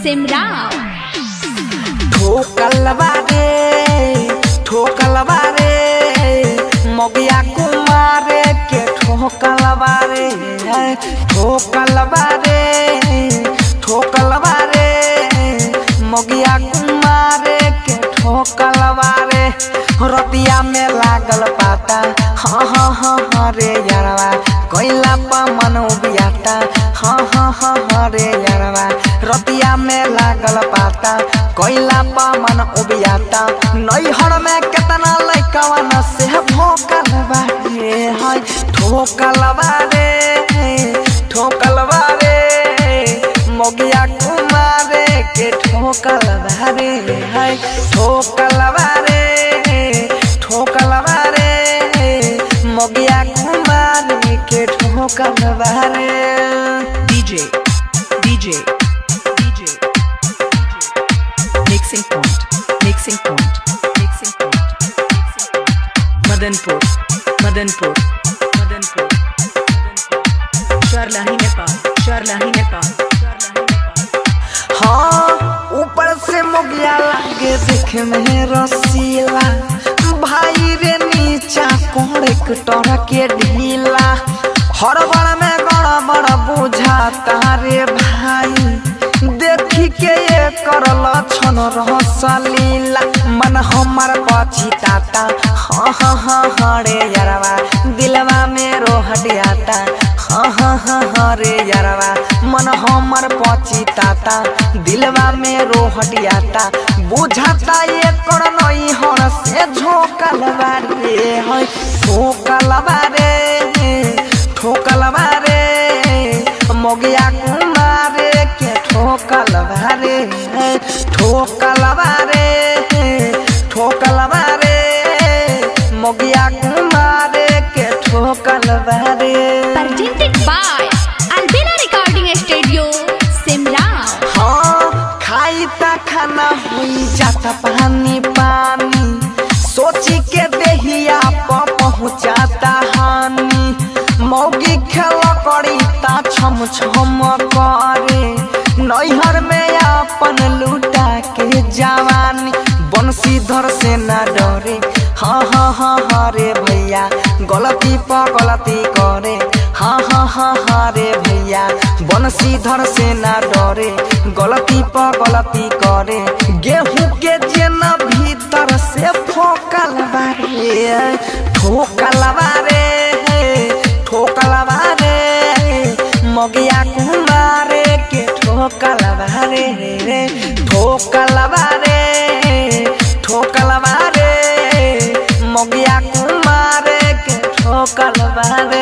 सिमराव। ठोकलवा रे मोगिया कुमारे के ठोकलवा रे मोगिया कुमारे के ठोकलवा रे रतिया में लागल पाता हाँ रे यारवा कोयला पा मन उबियाता हाँ रे यारवा रतिया में लागल पाता कोयला पा मन उबियाता नैहर में केतना लइकवा न से भोकलवा रे हाय ठोकलवा रे मोगिया कुमारे के ठोकलवा रे हाय ठोकलवा रे मोगिया कुमारे के ठोकलवा रे। DJ Mixing point Madanpur Sharlahi Nepal हाँ ऊपर से मोगिया लागे देखे में रसीला भाई रे नीचा कोड़े कटोरा के ढीला हड़बड़ में गड़बड़ बुझाता रे भाई देखी के ये करल छन रहसलीला मन हमार पछिताता हाँ रे यारवा दिलवा में रोहटियाता हाँ रे यारवा मन हमार पछिताता दिलवा में रोहटियाता बुझाता ये कर नई हर से झोकलवा रे है ठोकलवा रे मोगिया कुमारे के ठोकलवा रे मोगिया कुमारे के ठोकलवा रे। Presented by Albina Recording Studio, Simrao. हाँ खाई ता खाना हुई जाता पानी सोची के देहिया पर पहुँचाता हानि मौगी खेल करी ता छम करे नैहर में अपन लूटा के जवानी बंशीधर से न डरे हाँ रे भैया गलती पर गलती करे हाँ रे भैया बंशीधर से न डरे गलती पर गलती करे गेहूं के जेना भीतर से ठोकलवा रे मोगिया कुमारे के ठोकलवा रे मोगिया कुमारे के ठोकलवा रे।